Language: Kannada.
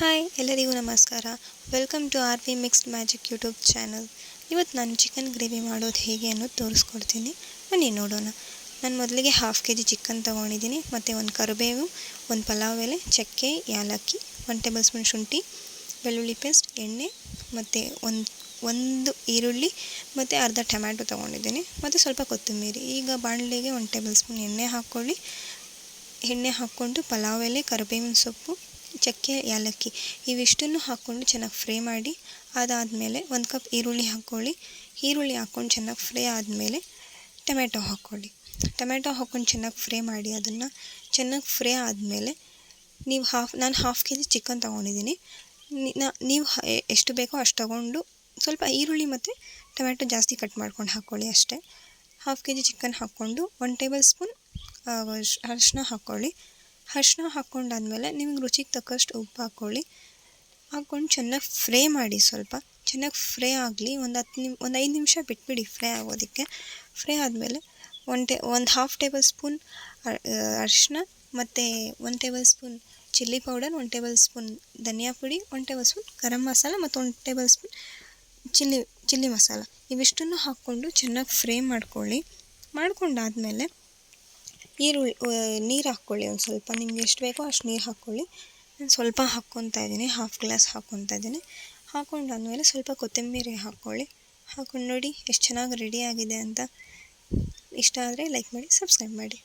ಹಾಯ್ ಎಲ್ಲರಿಗೂ ನಮಸ್ಕಾರ. Welcome to R V mixed magic YouTube channel. ಇವತ್ತು ನಾನು ಚಿಕನ್ ಗ್ರೇವಿ ಮಾಡೋದು ಹೇಗೆ ಅನ್ನೋದು ತೋರಿಸ್ಕೊಡ್ತೀನಿ. ಬನ್ನಿ ನೋಡೋಣ. ನಾನು ಮೊದಲಿಗೆ ಹಾಫ್ ಕೆ ಜಿ ಚಿಕನ್ ತೊಗೊಂಡಿದ್ದೀನಿ. ಮತ್ತು ಒಂದು ಕರಿಬೇವು, ಒಂದು ಪಲಾವ್ ಎಲೆ, ಚಕ್ಕೆ, ಏಲಕ್ಕಿ, 1 ಟೇಬಲ್ ಸ್ಪೂನ್ ಶುಂಠಿ, ಬೆಳ್ಳುಳ್ಳಿ ಪೇಸ್ಟ್, ಎಣ್ಣೆ ಮತ್ತು ಒಂದು ಈರುಳ್ಳಿ ಮತ್ತು ಅರ್ಧ ಟೊಮ್ಯಾಟೊ ತೊಗೊಂಡಿದ್ದೀನಿ. ಮತ್ತು ಸ್ವಲ್ಪ ಕೊತ್ತಂಬರಿ. ಈಗ ಬಾಣಲೆಗೆ 1 ಟೇಬಲ್ ಸ್ಪೂನ್ ಎಣ್ಣೆ ಹಾಕ್ಕೊಳ್ಳಿ. ಎಣ್ಣೆ ಹಾಕ್ಕೊಂಡು ಪಲಾವ್ ಎಲೆ, ಕರಿಬೇವಿನ ಸೊಪ್ಪು, ಚಕ್ಕೆ, ಏಲಕ್ಕಿ ಇವಿಷ್ಟನ್ನು ಹಾಕ್ಕೊಂಡು ಚೆನ್ನಾಗಿ ಫ್ರೈ ಮಾಡಿ. ಅದಾದಮೇಲೆ 1 ಕಪ್ ಈರುಳ್ಳಿ ಹಾಕ್ಕೊಳ್ಳಿ. ಈರುಳ್ಳಿ ಹಾಕ್ಕೊಂಡು ಚೆನ್ನಾಗಿ ಫ್ರೈ ಆದಮೇಲೆ ಟೊಮೆಟೊ ಹಾಕ್ಕೊಳ್ಳಿ. ಟೊಮೆಟೊ ಹಾಕ್ಕೊಂಡು ಚೆನ್ನಾಗಿ ಫ್ರೈ ಮಾಡಿ. ಅದನ್ನು ಚೆನ್ನಾಗಿ ಫ್ರೈ ಆದಮೇಲೆ ನಾನು ಹಾಫ್ ಕೆ ಜಿ ಚಿಕನ್ ತೊಗೊಂಡಿದ್ದೀನಿ. ನೀವು ಎಷ್ಟು ಬೇಕೋ ಅಷ್ಟು ತೊಗೊಂಡು ಸ್ವಲ್ಪ ಈರುಳ್ಳಿ ಮತ್ತು ಟೊಮೆಟೊ ಜಾಸ್ತಿ ಕಟ್ ಮಾಡ್ಕೊಂಡು ಹಾಕ್ಕೊಳ್ಳಿ ಅಷ್ಟೇ. ಹಾಫ್ ಕೆ ಜಿ ಚಿಕನ್ ಹಾಕ್ಕೊಂಡು 1 ಟೇಬಲ್ ಸ್ಪೂನ್ ಅರಿಶಿನ ಹಾಕ್ಕೊಳ್ಳಿ. ಅರಿಶಿನ ಹಾಕ್ಕೊಂಡಾದ್ಮೇಲೆ ನಿಮ್ಗೆ ರುಚಿಗೆ ತಕ್ಕಷ್ಟು ಉಪ್ಪು ಹಾಕ್ಕೊಳ್ಳಿ. ಹಾಕ್ಕೊಂಡು ಚೆನ್ನಾಗಿ ಫ್ರೈ ಮಾಡಿ. ಸ್ವಲ್ಪ ಚೆನ್ನಾಗಿ ಫ್ರೈ ಆಗಲಿ. ಒಂದು 5 ನಿಮಿಷ ಬಿಟ್ಬಿಡಿ ಫ್ರೈ ಆಗೋದಕ್ಕೆ. ಫ್ರೈ ಆದಮೇಲೆ ಒಂದು ಹಾಫ್ ಟೇಬಲ್ ಸ್ಪೂನ್ ಅರಿಶಿನ ಮತ್ತು 1 table spoon chilli powder, 1 table spoon ಧನಿಯಾ ಪುಡಿ, 1 ಟೇಬಲ್ ಸ್ಪೂನ್ ಗರಂ ಮಸಾಲ ಮತ್ತು 1 ಟೇಬಲ್ ಸ್ಪೂನ್ ಚಿಲ್ಲಿ ಮಸಾಲ ಇವಿಷ್ಟನ್ನು ಹಾಕ್ಕೊಂಡು ಚೆನ್ನಾಗಿ ಫ್ರೈ ಮಾಡ್ಕೊಳ್ಳಿ. ಮಾಡ್ಕೊಂಡಾದಮೇಲೆ ನೀರು ಹಾಕ್ಕೊಳ್ಳಿ. ಒಂದು ಸ್ವಲ್ಪ ನಿಮ್ಗೆ ಎಷ್ಟು ಬೇಕೋ ಅಷ್ಟು ನೀರು ಹಾಕ್ಕೊಳ್ಳಿ. ನಾನು ಸ್ವಲ್ಪ ಹಾಕ್ಕೊತಾ ಇದ್ದೀನಿ, ಹಾಫ್ ಗ್ಲಾಸ್ ಹಾಕ್ಕೊತಾ ಇದ್ದೀನಿ. ಹಾಕ್ಕೊಂಡಾದ್ಮೇಲೆ ಸ್ವಲ್ಪ ಕೊತ್ತಂಬರಿ ಹಾಕ್ಕೊಳ್ಳಿ. ಹಾಕ್ಕೊಂಡು ನೋಡಿ ಎಷ್ಟು ಚೆನ್ನಾಗಿ ರೆಡಿಯಾಗಿದೆ ಅಂತ. ಇಷ್ಟ ಆದರೆ ಲೈಕ್ ಮಾಡಿ, ಸಬ್ಸ್ಕ್ರೈಬ್ ಮಾಡಿ.